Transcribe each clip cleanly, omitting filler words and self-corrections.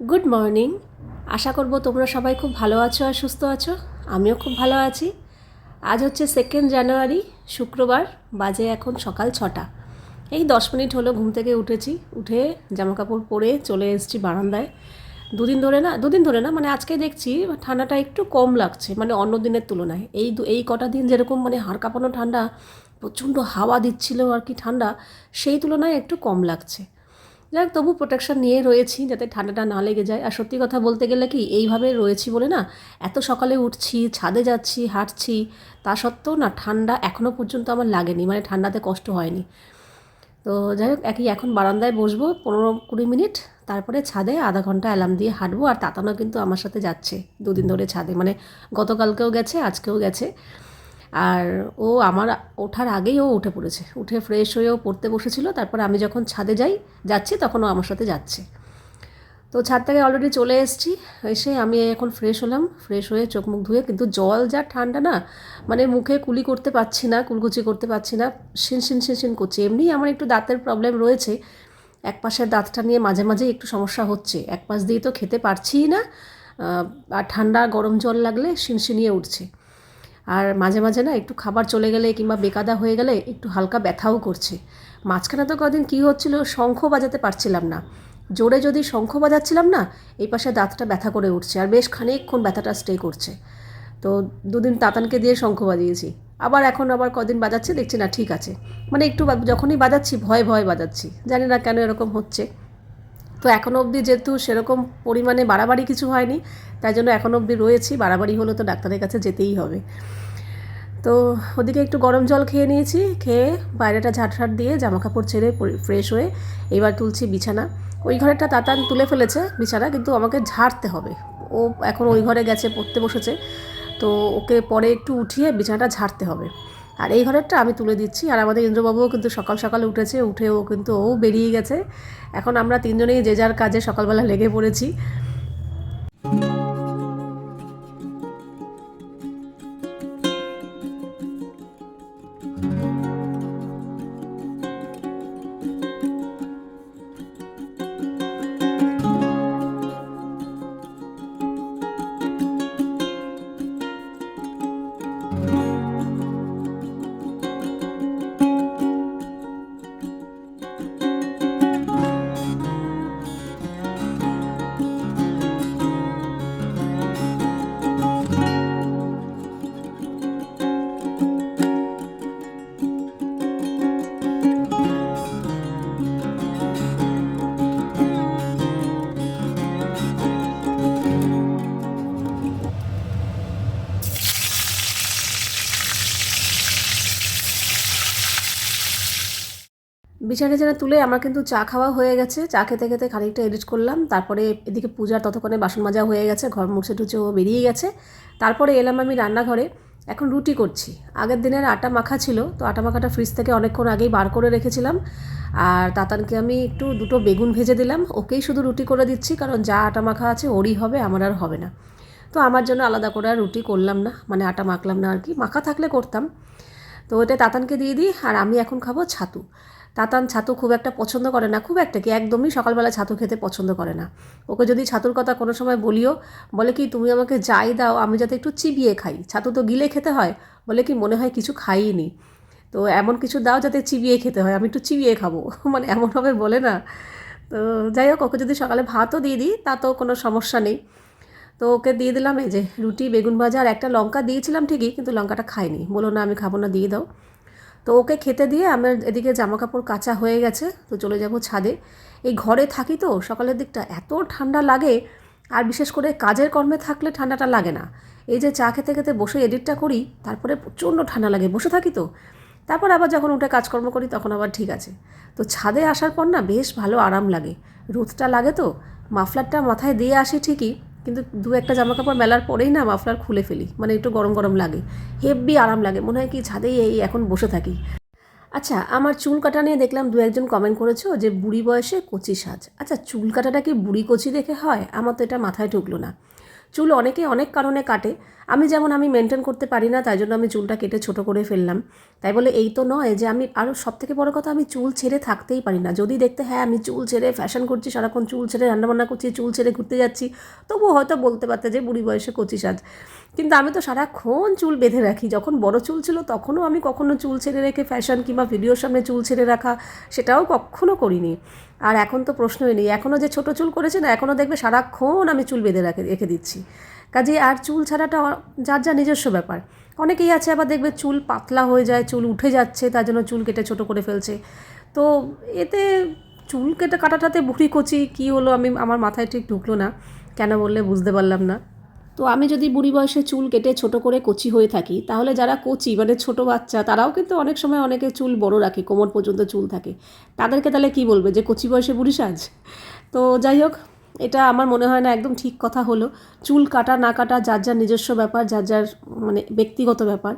Good morning. আশা করব তোমরা সবাই খুব ভালো আছো আর সুস্থ আছো। আমিও খুব ভালো আছি। আজ হচ্ছে 2 জানুয়ারি, শুক্রবার। বাজে এখন সকাল 6টা। এই 10 মিনিট হলো ঘুম থেকে উঠেছি। উঠে জামাকাপড় পরে চলে এসেছি বারান্দায়। দুদিন ধরে না মানে আজকে দেখছি ঠান্ডাটা একটু কম লাগছে, মানে অন্য দিনের তুলনায়। এই কটা দিন যেরকম মানে হাড় কাঁপানো ঠান্ডা, প্রচণ্ড হাওয়া দিচ্ছিল আর কি ঠান্ডা, সেই তুলনায় একটু কম লাগছে। যাক, তবু প্রোটেকশন নিয়ে রয়েছি যাতে ঠান্ডাটা না লেগে যায়। আর সত্যি কথা বলতে গেলে কি, এইভাবে রয়েছি বলে না, এত সকালে উঠছি, ছাদে যাচ্ছি, হাঁটছি, তা সত্ত্বেও না ঠান্ডা এখনও পর্যন্ত আমার লাগেনি, মানে ঠান্ডাতে কষ্ট হয়নি। তো যাই হোক, এখন বারান্দায় বসবো 15-20 মিনিট, তারপরে ছাদে আধা ঘন্টা অ্যালার্ম দিয়ে হাঁটবো। আর তাতানো কিন্তু আমার সাথে যাচ্ছে 2 দিন ধরে ছাদে, মানে গতকালকেও গেছে, আজকেও গেছে। আর ও আমার ওঠার আগেই ও উঠে পড়েছে, উঠে ফ্রেশ হয়েও পড়তে বসেছিল। তারপর আমি যখন ছাদে যাচ্ছি তখন ও আমার সাথে যাচ্ছে। তো ছাদ থেকে অলরেডি চলে এসেছি। এসে আমি এখন ফ্রেশ হলাম, ফ্রেশ হয়ে চোখ মুখ ধুয়ে, কিন্তু জল যা ঠান্ডা না, মানে মুখে কুলি করতে পারছি না, কুলকুচি করতে পারছি না, শিনশিন করছে। এমনি আমার একটু দাঁতের প্রবলেম রয়েছে, এক পাশের দাঁতটা নিয়ে মাঝে মাঝে একটু সমস্যা হচ্ছে। এক পাশ দিয়ে তো খেতে পারছিই না, আর ঠান্ডা গরম জল লাগলে শিনশিনিয়ে উঠছে। আর মাঝে মাঝে না একটু খাবার চলে গেলে কিংবা বেকাদা হয়ে গেলে একটু হালকা ব্যথাও করছে। মাঝখানে তো কদিন কী হচ্ছিল, শঙ্খ বাজাতে পারছিলাম না। জোরে যদি শঙ্খ বাজাচ্ছিলাম না, এই পাশে দাঁতটা ব্যথা করে উঠছে, আর বেশ খানিকক্ষণ ব্যথাটা স্টে করছে। তো 2 দিন তাতানকে দিয়ে শঙ্খ বাজিয়েছি। এখন কদিন বাজাচ্ছি, দেখছি না ঠিক আছে। মানে একটু যখনই বাজাচ্ছি ভয় ভয় বাজাচ্ছি, জানি না কেন এরকম হচ্ছে। তো এখনও অবধি যেহেতু সেরকম পরিমাণে বাড়াবাড়ি কিছু হয়নি, তাই জন্য এখনও অবধি রয়েছি। বাড়াবাড়ি হলে তো ডাক্তারের কাছে যেতেই হবে। তো ওদিকে একটু গরম জল খেয়ে নিয়েছি, খেয়ে বাইরেটা ঝাঁট দিয়ে জামাকাপড় ছেড়ে ফ্রেশ হয়ে এবার তুলছি বিছানা। ওই ঘরেরটা তাতান তুলে ফেলেছে বিছানা, কিন্তু আমাকে ঝাড়তে হবে। ও এখন ওই ঘরে গেছে, পড়তে বসেছে। তো ওকে পরে একটু উঠিয়ে বিছানাটা ঝাড়তে হবে। আর এই ঘরেরটা আমি তুলে দিচ্ছি। আর আমাদের ইন্দ্রবাবুও কিন্তু সকাল সকাল উঠেছে, উঠে ও বেরিয়ে গেছে। এখন আমরা তিনজনেই যে যার কাজে সকালবেলা লেগে পড়েছি। বিছানা টিছানা তুলে আমার কিন্তু চা খাওয়া হয়ে গেছে। চা খেতে খেতে খানিকটা এডিট করলাম। তারপরে এদিকে পূজার ততক্ষণে বাসন মাজা হয়ে গেছে, ঘর মুছে টুছেও বেরিয়ে গেছে। তারপরে এলাম আমি রান্নাঘরে। এখন রুটি করছি। আগের দিনের আটা মাখা ছিল, তো আটা মাখাটা ফ্রিজ থেকে অনেকক্ষণ আগেই বার করে রেখেছিলাম। আর তাতানকে আমি একটু 2টো বেগুন ভেজে দিলাম। ওকেই শুধু রুটি করে দিচ্ছি, কারণ যা আটা মাখা আছে ওরই হবে, আমার আর হবে না। তো আমার জন্য আলাদা করে আর রুটি করলাম না, মানে আটা মাখলাম না আর কি। মাখা থাকলে করতাম। তো ওটা তাতানকে দিয়ে দিই। আর আমি এখন খাবো ছাতু। তাতান ছাতু খুব একটা পছন্দ করে না, খুব একটা কি, একদমই সকালবেলা ছাতু খেতে পছন্দ করে না। ওকে যদি ছাতুর কথা কোনো সময় বলিও, বলে কি তুমি আমাকে যাই দাও আমি যাতে একটু চিবিয়ে খাই, ছাতু তো গিলে খেতে হয়। বলে কি মনে হয় কিছু খাইনি, তো এমন কিছু দাও যাতে চিবিয়ে খেতে হয়, আমি একটু চিবিয়ে খাবো মানে এমনভাবে বলে না। তো যাই হোক, ওকে যদি সকালে ভাতও দিয়ে দিই তা তো কোনো সমস্যা নেই। তো ওকে দিয়ে দিলাম এই যে রুটি, বেগুন ভাজা, আর একটা লঙ্কা দিয়েছিলাম ঠিকই, কিন্তু লঙ্কাটা খাইনি, বলো না আমি খাবো না, দিয়ে দাও। তো ওকে খেতে দিয়ে আমার এদিকে জামাকাপড় কাচা হয়ে গেছে, তো চলে যাব ছাদে। এই ঘরে থাকি তো সকালের দিকটা এত ঠান্ডা লাগে, আর বিশেষ করে কাজের কর্মে থাকলে ঠান্ডাটা লাগে না। এই যে চা খেতে খেতে বসে এডিটটা করি, তারপরে প্রচণ্ড ঠান্ডা লাগে, বসে থাকি তো। তারপর আবার যখন উঠে কাজকর্ম করি তখন আবার ঠিক আছে। তো ছাদে আসার পর না বেশ ভালো আরাম লাগে, রোদটা লাগে তো। মাফলারটা মাথায় দিয়ে আসি ঠিকই, কিন্তু 2-1টা জামাকাপড় মেলার পরেই না মাফলার খুলে ফেলি, মানে একটু গরম গরম লাগে, হেব্বি আরাম লাগে, মনে হয় কি ছাদেই এই এখন বসে থাকি। আচ্ছা, আমার চুল কাটা নিয়ে দেখলাম 2-1জন কমেন্ট করেছো যে বুড়ি বয়সে কচি সাজ। আচ্ছা, চুল কাটাটা কি বুড়ি কচি দেখে হয়? আমার তো এটা মাথায় ঢুকলো না। চুল অনেকে অনেক কারণে কাটে, আমি যেমন আমি মেনটেন করতে পারি না, তাই জন্য আমি চুলটা কেটে ছোটো করে ফেললাম। তাই বলে এই তো নয় যে আমি, আরও সবথেকে বড় কথা, আমি চুল ছেড়ে থাকতেই পারি না। যদি দেখতে হ্যাঁ আমি চুল ছেড়ে ফ্যাশন করছি, সারাক্ষণ চুল ছেড়ে রান্নাবান্না করছি, চুল ছেড়ে ঘুরতে যাচ্ছি, তবুও হয়তো বলতে পারতে যে বুড়ি বয়সে কচি সাজ। কিন্তু আমি তো সারাক্ষণ চুল বেঁধে রাখি। যখন বড় চুল ছিল তখনও আমি কখনো চুল ছেড়ে রেখে ফ্যাশন কিংবা ভিডিওর সামনে চুল ছেড়ে রাখা সেটাও কখনো করিনি। আর এখন তো প্রশ্নই নেই, এখনও যে ছোটো চুল করেছে না, এখনও দেখবে সারাক্ষণ আমি চুল বেঁধে রেখে দিচ্ছি। কাজে আর চুল ছাড়াটা যার যা নিজস্ব ব্যাপার। অনেকেই আছে আবার দেখবে চুল পাতলা হয়ে যায়, চুল উঠে যাচ্ছে, তার জন্য চুল কেটে ছোটো করে ফেলছে। তো এতে চুল কেটে কাটাটাতে বুড়ি কচি কী হলো, আমার মাথায় ঠিক ঢুকলো না, কেন বললে বুঝতে পারলাম না। তো আমি যদি বুড়ি বয়সে চুল কেটে ছোট করে কচি হয়ে থাকি, তাহলে যারা কচি মানে ছোট বাচ্চা, তারাও কিন্তু অনেক সময় অনেকে চুল বড় রাখে, কোমর পর্যন্ত চুল থাকে, তাদেরকে তাহলে কি বলবে যে কচি বয়সে বুড়ি সাজ? তো যাই হোক, এটা আমার মনে হয় না একদম ঠিক কথা হলো। চুল কাটা না কাটা যার যার নিজস্ব ব্যাপার, যার যার মানে ব্যক্তিগত ব্যাপার।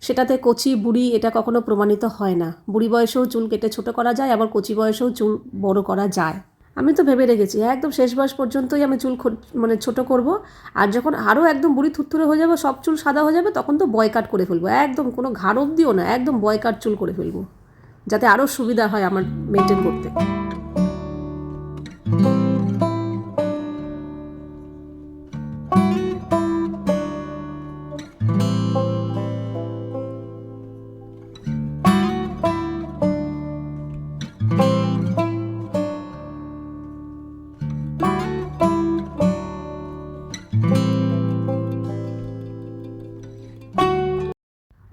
সেটাতে কচি বুড়ি এটা কখনো প্রমাণিত হয় না। বুড়ি বয়সেও চুল কেটে ছোট করা যায়, আবার কচি বয়সেও চুল বড় করা যায়। আমি তো ভেবে রেখেছি একদম শেষ বয়স পর্যন্তই আমি চুল মানে ছোটো করব। আর যখন আরও একদম বুড়ি থুরথুরে হয়ে যাবে, সব চুল সাদা হয়ে যাবে, তখন তো বয়কাট করে ফেলবো, একদম কোনো ঘাড় অবধিও না, একদম বয়কাট চুল করে ফেলবো, যাতে আরও সুবিধা হয় আমার মেনটেন করতে।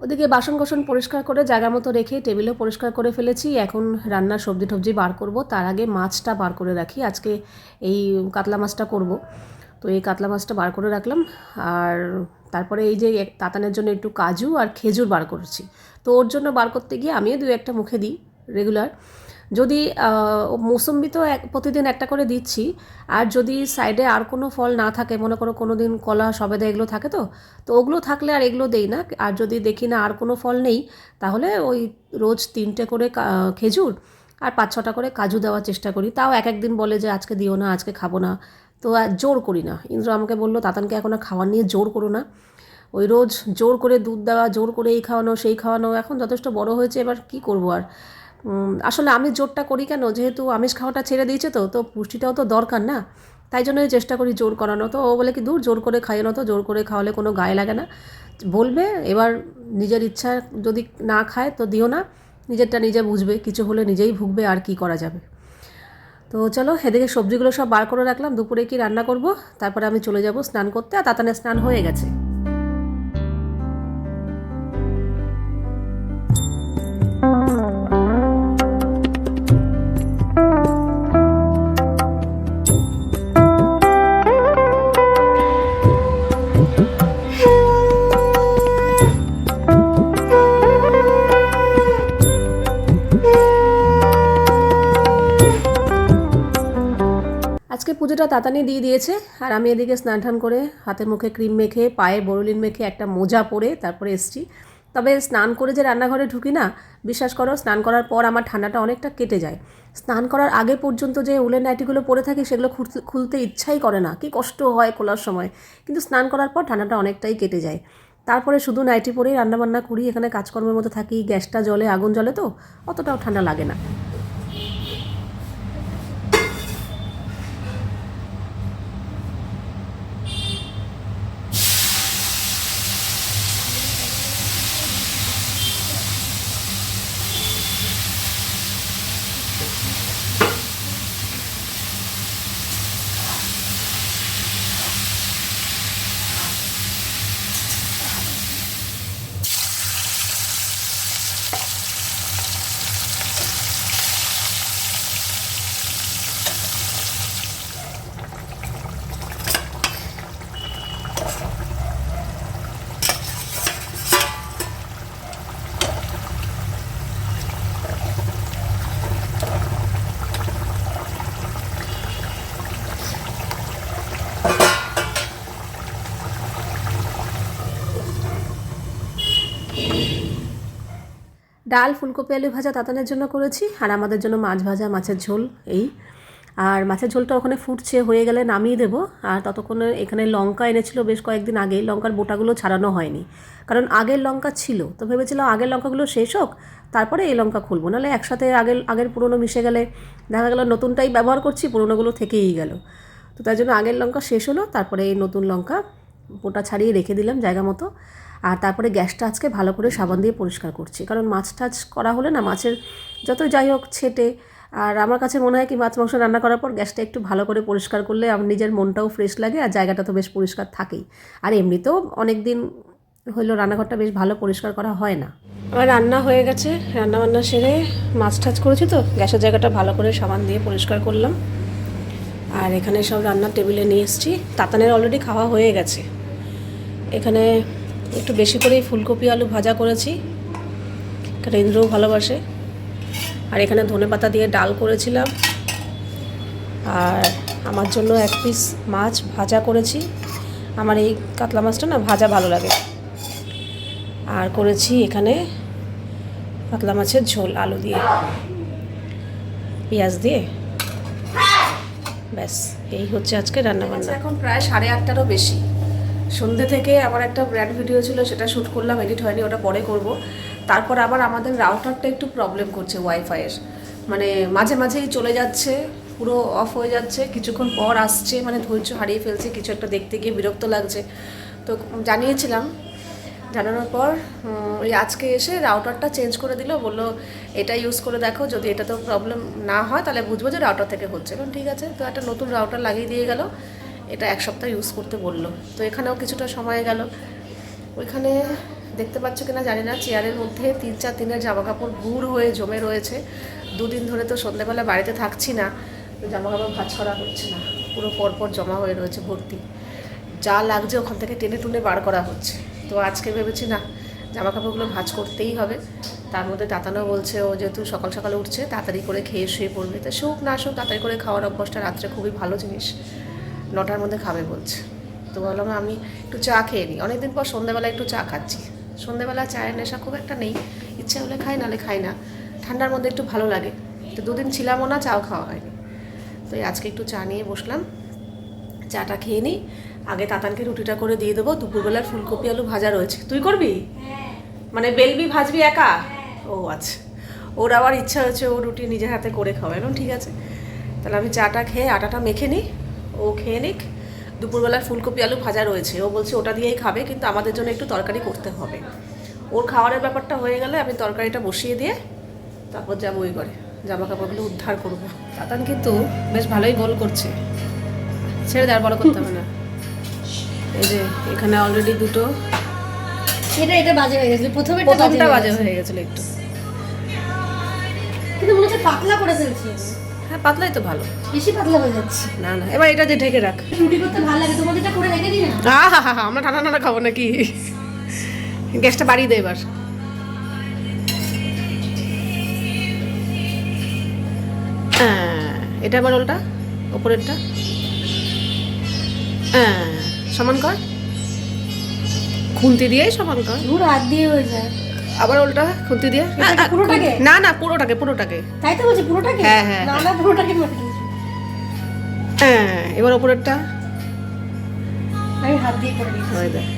ওদিকে বাসন কোসন পরিষ্কার করে জায়গা মতো রেখে টেবিলও পরিষ্কার করে ফেলেছি। এখন রান্নার সবজি টবজি বার করব, তার আগে মাছটা বার করে রাখি। আজকে এই কাতলা মাছটা করব, তো এই কাতলা মাছটা বার করে রাখলাম। আর তারপরে এই যে তাতানের জন্য একটু কাজু আর খেজুর বার করছি। তো ওর জন্য বার করতে গিয়ে আমিও দু একটা মুখে দিই রেগুলার। যদি মৌসুম্বি তো প্রতিদিন একটা করে দিচ্ছি, আর যদি সাইডে আর কোনো ফল না থাকে, মনে করো কোনো দিন কলা সবেদা এগুলো থাকে, তো ওগুলো থাকলে আর এগুলো দেই না। আর যদি দেখি না আর কোনো ফল নেই, তাহলে ওই রোজ 3টে করে খেজুর আর 5-6টা করে কাজু দেওয়ার চেষ্টা করি। তাও এক একদিন বলে যে আজকে দিও না, আজকে খাবো না, তো আর জোর করি না। ইন্দ্র আমাকে বললো, তাতানকে এখন আর খাওয়ার নিয়ে জোর করো না। ওই রোজ জোর করে দুধ দেওয়া, জোর করে এই খাওয়ানো সেই খাওয়ানো, এখন যথেষ্ট বড় হয়েছে, এবার কি করবো আর। আসলে আমি জোরটা করি কেন, যেহেতু আমিষ খাওয়াটা ছেড়ে দিয়েছে, তো পুষ্টিটাও তো দরকার না, তাই জন্যই চেষ্টা করি জোর করানো। তো ও বলে কি, দূর, জোর করে খাইয়ে না, তো জোর করে খাওয়ালে কোনো গায়ে লাগে না, বলবে এবার নিজের ইচ্ছা যদি না খায় তো দিও না, নিজেরটা নিজে বুঝবে, কিছু হলে নিজেই ভুগবে, আর কি করা যাবে। তো চলো, এদিকে সবজিগুলো সব বার করে রাখলাম, দুপুরে কি রান্না করব, তারপরে আমি চলে যাব স্নান করতে। আর তাতানের স্নান হয়ে গেছে। আজকে পুজোটা তাতানি দিয়ে দিয়েছে, আর আমি এদিকে স্নান টান করে হাতে মুখে ক্রিম মেখে পায়ে বোরোলিন মেখে একটা মোজা পরে তারপরে এসছি। তবে স্নান করে যে রান্নাঘরে ঢুকি না, বিশ্বাস করো স্নান করার পর আমার ঠান্ডাটা অনেকটা কেটে যায়। স্নান করার আগে পর্যন্ত যে উলের নাইটিগুলো পরে থাকি, সেগুলো খুলতে ইচ্ছাই করে না, কি কষ্ট হয় খোলার সময়। কিন্তু স্নান করার পর ঠান্ডাটা অনেকটাই কেটে যায়। তারপরে শুধু নাইটি পরেই রান্নাবান্না করি, এখানে কাজকর্মের মধ্যে থাকি, গ্যাসটা জ্বলে, আগুন জ্বলে, তো অতটাও ঠান্ডা লাগে না। ডাল ফুলকপি আলু ভাজা তাতানের জন্য করেছি, আর আমাদের জন্য মাছ ভাজা, মাছের ঝোল, এই। আর মাছের ঝোলটা ওখানে ফুটছে, হয়ে গেলে নামিয়ে দেবো। আর ততক্ষণে এখানে লঙ্কা এনেছিল বেশ কয়েকদিন আগেই, লঙ্কার বোটাগুলো ছাড়ানো হয়নি, কারণ আগের লঙ্কা ছিল, তো ভেবেছিলাম আগের লঙ্কাগুলো শেষ হোক তারপরে এই লঙ্কা খুলবো, নাহলে একসাথে আগের পুরনো মিশে গেলে দেখা গেলো নতুনটাই ব্যবহার করছি, পুরনোগুলো থেকেই গেল। তো তাই জন্য আগের লঙ্কা শেষ হলো, তারপরে এই নতুন লঙ্কা বোটা ছাড়িয়ে রেখে দিলাম জায়গা মতো। আর তারপরে গ্যাসটা আজকে ভালো করে সাবান দিয়ে পরিষ্কার করছি, কারণ মাছ টাছ করা হলে না মাছের যত যাই হোক ছেটে। আর আমার কাছে মনে হয় কি মাছ মাংস রান্না করার পর গ্যাসটা একটু ভালো করে পরিষ্কার করলে আমার নিজের মনটাও ফ্রেশ লাগে, আর জায়গাটা তো বেশ পরিষ্কার থাকেই। আর এমনিতেও অনেক দিন হইলো রান্নাঘরটা বেশ ভালো পরিষ্কার করা হয় না। আমার রান্না হয়ে গেছে, রান্নাবান্না সেরে মাছ টাছ করেছি, তো গ্যাসের জায়গাটা ভালো করে সাবান দিয়ে পরিষ্কার করলাম। আর এখানে সব রান্নার টেবিলে নিয়ে এসেছি। তাতানের অলরেডি খাওয়া হয়ে গেছে। এখানে একটু বেশি করেই ফুলকপি আলু ভাজা করেছি, কারণ ইন্দ্রও ভালোবাসে। আর এখানে ধনেপাতা দিয়ে ডাল করেছিলাম, আর আমার জন্য এক পিস মাছ ভাজা করেছি। আমার এই কাতলা মাছটা না ভাজা ভালো লাগে। আর করেছি এখানে কাতলা মাছের ঝোল আলু দিয়ে পেঁয়াজ দিয়ে। ব্যাস এই হচ্ছে আজকে রান্নাবান্না। এখন প্রায় 8:30টারও বেশি। সন্ধ্যে থেকে আমার একটা ব্র্যান্ড ভিডিও ছিল, সেটা শ্যুট করলাম, এডিট হয়নি, ওটা পরে করব। তারপর আবার আমাদের রাউটারটা একটু প্রবলেম করছে ওয়াইফাইয়ের, মানে মাঝে মাঝেই চলে যাচ্ছে, পুরো অফ হয়ে যাচ্ছে, কিছুক্ষণ পর আসছে, মানে ধৈর্য হারিয়ে ফেলছে, কিছু একটা দেখতে গিয়ে বিরক্ত লাগছে। তো জানিয়েছিলাম, জানানোর পর ওই আজকে এসে রাউটারটা চেঞ্জ করে দিল, বললো এটা ইউজ করে দেখো, যদি এটা তো প্রবলেম না হয় তাহলে বুঝবো যে রাউটার থেকে হচ্ছে। এবং ঠিক আছে, তো একটা নতুন রাউটার লাগিয়ে দিয়ে গেল, এটা 1 সপ্তাহ ইউজ করতে বললো। তো এখানেও কিছুটা সময় গেল। ওইখানে দেখতে পাচ্ছ কিনা জানি না, চেয়ারের মধ্যে 3-4 দিনের জামা কাপড় গুড় হয়ে জমে রয়েছে। 2 দিন ধরে তো সন্ধ্যেবেলা বাড়িতে থাকছি না, তো জামা কাপড় ভাঁজ করা হচ্ছে না, পুরো পরপর জমা হয়ে রয়েছে ভর্তি। যা লাগছে ওখান থেকে টেনে টুনে বার করা হচ্ছে। তো আজকে ভেবেছি না, জামা কাপড়গুলো ভাঁজ করতেই হবে। তার মধ্যে তাতানো বলছে ও যেহেতু সকাল সকাল উঠছে তাড়াতাড়ি করে খেয়ে শুয়ে পড়বে, তো শুক না শুক তাড়াতাড়ি করে খাওয়ার অভ্যাসটা রাত্রে খুবই ভালো জিনিস, 9টার মধ্যে খাবে বলছে। তো বললাম আমি একটু চা খেয়ে নিই, অনেকদিন পর সন্ধ্যেবেলা একটু চা খাচ্ছি। সন্ধ্যেবেলা চায়ের নেশা খুব একটা নেই, ইচ্ছা হলে খাই, নাহলে খাই না। ঠান্ডার মধ্যে একটু ভালো লাগে, তো 2 দিন ছিলামও না, চাও খাওয়া হয়নি। তো আজকে একটু চা নিয়ে বসলাম, চাটা খেয়ে নিই। আগে তাতানকে রুটিটা করে দিয়ে দেবো, দুপুরবেলার ফুলকপি আলু ভাজা রয়েছে। তুই করবি? মানে বেলবি ভাজবি একা? ও আচ্ছা, ওর আবার ইচ্ছা হচ্ছে ও রুটি নিজের হাতে করে খাওয়া। এখন ঠিক আছে, তাহলে আমি চাটা খেয়ে আটাটা মেখে নিই, ও খেয়ে নিক। দুপুরবেলার ফুলকপি আলু ভাজা রয়েছে, ও বলছে ওটা দিয়েই খাবে, কিন্তু আমাদের জন্য একটু তরকারি করতে হবে। ওর খাওয়ারের ব্যাপারটা হয়ে গেলে আমি তরকারিটা বসিয়ে দিয়ে তারপর যাবো ওই ঘরে, জামা কাপড়গুলো উদ্ধার করবো। তাতান কিন্তু বেশ ভালোই গোল করছে, ছেড়ে দেওয়ার বড় করতে হবে না। এই যে এখানে অলরেডি দুটো, এটা বাজে হয়ে গেছিল, প্রথমটা বাজে হয়ে গেছিল একটু, কিন্তু মনে হচ্ছে পাতলা করে ফেলছি। হ্যাঁ পাতলাই তো ভালো, বেশি পাতলা হয়ে যাচ্ছে। না না এবার এটা দিয়ে ঢেকে রাখ। রুটি করতে ভালো লাগে, তোমাদের এটা করে রেখে দিই না। আমরা ঠান্ডা ঠান্ডা খাবো নাকি? গ্যাসটা বাড়িয়ে দে এবার। এটা আবার ওলটা, ওপরেরটা সমান কর, খুন্তি দিয়ে সমান কর। পুরো হাত দিয়ে হয়ে যায়। আবার ওলটা খুন্তি দিয়ে, পুরোটাকে? না না পুরোটাকে। তাই তো বলছি পুরোটাকে। হ্যাঁ, হ্যাঁ, না না পুরোটাকে করে দিয়েছি। এবার ওপরেরটা আমি হাত দিয়ে করে দিয়েছি। হয়ে যায়।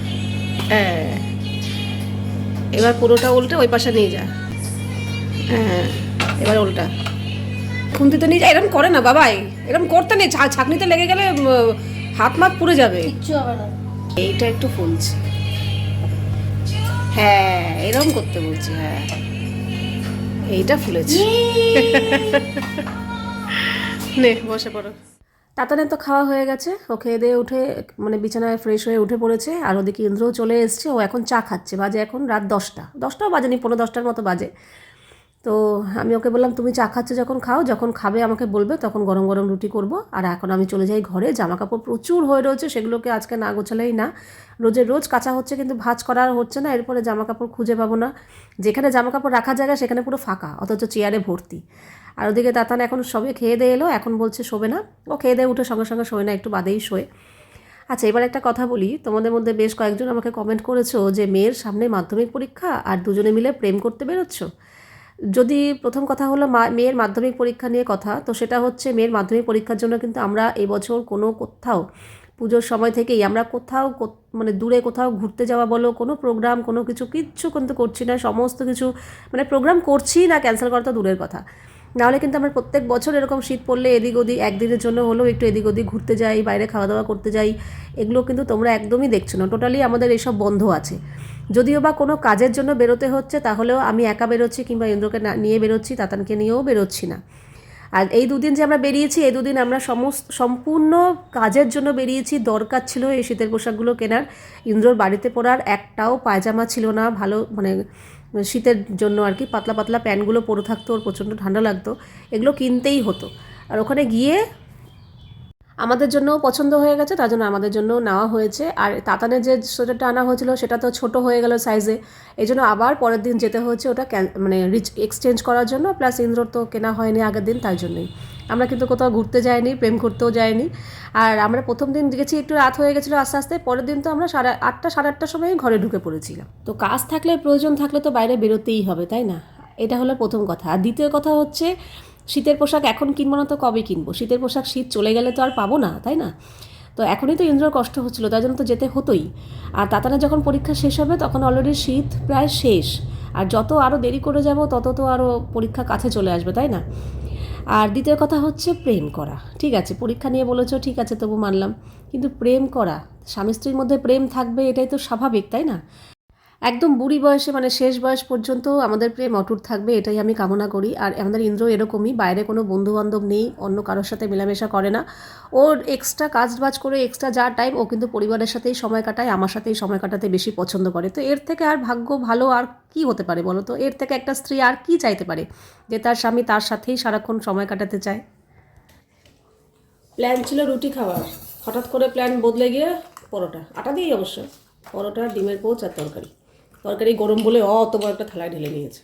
এবার পুরোটা উল্টে ওই পাশে নিয়ে যা। এবার উল্টা খুন্তিতে নিয়ে যা। এরকম করে না বাবাই, এরকম করতে নেই, ছাঁকনিতে লেগে গেলে হাত মাত পুড়ে যাবে। কিচ্ছু হবে না। এইটা একটু ফুলছে, হ্যাঁ এরকম করতে বলছি, হ্যাঁ এইটা ফুলেছে। নে বসে পড়ো। তাতানের তো খাওয়া হয়ে গেছে, ও খেয়ে দিয়ে উঠে মানে বিছানায় ফ্রেশ হয়ে উঠে পড়েছে। আর ওদিকে ইন্দ্রও চলে এসছে, ও এখন চা খাচ্ছে। বাজে এখন রাত 10টাও বাজেনি, 10:15 মতো বাজে। তো আমি ওকে বললাম তুমি চা খাচ্ছ যখন খাও, যখন খাবে আমাকে বলবে, তখন গরম গরম রুটি করব। আর এখন আমি চলে যাই ঘরে, জামা কাপড় প্রচুর হয়ে রয়েছে, সেগুলোকে আজকে না গোছালেই না। রোজ কাচা হচ্ছে কিন্তু ভাঁজ করা হচ্ছে না, এরপরে জামা কাপড় খুঁজে পাবো না। যেখানে জামা কাপড় রাখার জায়গা সেখানে পুরো ফাঁকা, অথচ চেয়ারে ভর্তি। আর ওদিকে তাতান এখন সবে খেয়ে দিয়ে এলো, এখন বলছে শোবে না। ও খেয়ে দিয়ে উঠে সঙ্গে সঙ্গে শোয় না, একটু বাদেই শোয়। আচ্ছা এবার একটা কথা বলি, তোমাদের মধ্যে বেশ কয়েকজন আমাকে কমেন্ট করেছো যে মেয়ের সামনে মাধ্যমিক পরীক্ষা আর দুজনে মিলে প্রেম করতে বেরোচ্ছ। যদি প্রথম কথা হলো মেয়ের মাধ্যমিক পরীক্ষা নিয়ে কথা, তো সেটা হচ্ছে মেয়ের মাধ্যমিক পরীক্ষার জন্য কিন্তু আমরা এবছর কোথাও পুজোর সময় থেকেই আমরা কোথাও মানে দূরে কোথাও ঘুরতে যাওয়া বলো, কোনো প্রোগ্রাম কোনো কিচ্ছু কিন্তু করছি না। সমস্ত কিছু মানে প্রোগ্রাম করছি না, ক্যান্সেল করা তো দূরের কথা। নাহলে কিন্তু আমরা প্রত্যেক বছর এরকম শীত পড়লে এদিক ওদিক একদিনের জন্য হলেও একটু এদিক ওদিক ঘুরতে যাই, বাইরে খাওয়া দাওয়া করতে যাই। এগুলো কিন্তু তোমরা একদমই দেখছো না, টোটালি আমাদের এসব বন্ধ আছে। যদিও বা কোনো কাজের জন্য বেরোতে হচ্ছে, তাহলেও আমি একা বেরোচ্ছি কিংবা ইন্দ্রকে নিয়ে বেরোচ্ছি, তাতানকে নিয়েও বেরোচ্ছি না। আর এই দুদিন যে আমরা বেরিয়েছি, এই দুদিন আমরা সম্পূর্ণ কাজের জন্য বেরিয়েছি। দরকার ছিল এই শীতের পোশাকগুলো কেনার। ইন্দ্রর বাড়িতে পরার একটাও পায়জামা ছিল না ভালো, মানে শীতের জন্য আর কি। পাতলা পাতলা প্যান্টগুলো পরে থাকতো, ওর প্রচণ্ড ঠান্ডা লাগতো, এগুলো কিনতেই হতো। আর ওখানে গিয়ে আমাদের জন্যও পছন্দ হয়ে গেছে, তার জন্য আমাদের জন্যও নেওয়া হয়েছে। আর তাতানের যে সোয়েটারটা আনা হয়েছিল সেটা তো ছোট হয়ে গেল সাইজে, এই জন্য আবার পরের দিন যেতে হয়েছে ওটা মানে এক্সচেঞ্জ করার জন্য। প্লাস ইন্দ্রর তো কেনা হয়নি আগের দিন, তাই জন্যই। আমরা কিন্তু কোথাও ঘুরতে যাইনি, প্রেম করতেও যাইনি। আর আমরা প্রথম দিন গেছি একটু রাত হয়ে গেছিলো আস্তে আস্তে, পরের দিন তো আমরা 8:30 সাড়ে 8টার সময়ই ঘরে ঢুকে পড়েছিলাম। তো কাজ থাকলে, প্রয়োজন থাকলে তো বাইরে বেরোতেই হবে, তাই না? এটা হলো প্রথম কথা। আর দ্বিতীয় কথা হচ্ছে, শীতের পোশাক এখন কিনবো না তো কবে কিনবো? শীতের পোশাক শীত চলে গেলে তো আর পাবো না, তাই না? তো এখনই তো ইন্দ্রর কষ্ট হচ্ছিলো, তাই জন্য তো যেতে হতোই। আর তাতানের যখন পরীক্ষা শেষ হবে তখন অলরেডি শীত প্রায় শেষ। আর যত আরও দেরি করে যাব তত তো আরও পরীক্ষা কাছে চলে আসবে, তাই না? আর দ্বিতীয় কথা হচ্ছে প্রেম করা। ঠিক আছে, পরীক্ষা নিয়ে বলেছো, ঠিক আছে, তবু মানলাম। কিন্তু প্রেম করা, স্বামী স্ত্রীর মধ্যে প্রেম থাকবে, এটাই তো স্বাভাবিক, তাই না? একদম বুড়ি বয়সে মানে শেষ বয়স পর্যন্ত আমাদের প্রেম অটুট থাকবে, এটাই আমি কামনা করি। আর আমাদের ইন্দ্র এরকমই, বাইরে কোনো বন্ধুবান্ধব নেই, অন্য কারোর সাথে মেলামেশা করে না। ওর এক্সট্রা কাজবাজ করে এক্সট্রা যা টাইম ও কিন্তু পরিবারের সাথেই সময় কাটায়, আমার সাথেই সময় কাটাতে বেশি পছন্দ করে। তো এর থেকে আর ভাগ্য ভালো আর কি হতে পারে বলো তো? এর থেকে একটা স্ত্রী আর কি চাইতে পারে যে তার স্বামী তার সাথেই সারাক্ষণ সময় কাটাতে চায়? প্ল্যান ছিল রুটি খাওয়ার, হঠাৎ করে প্ল্যান বদলে গিয়ে পরোটা, আটা দিয়েই অবশ্য, পরোটা, ডিমের পোচ আর তরকারি। তরকারি গরম বলে অত বড় একটা থালায় ঢেলে নিয়েছে।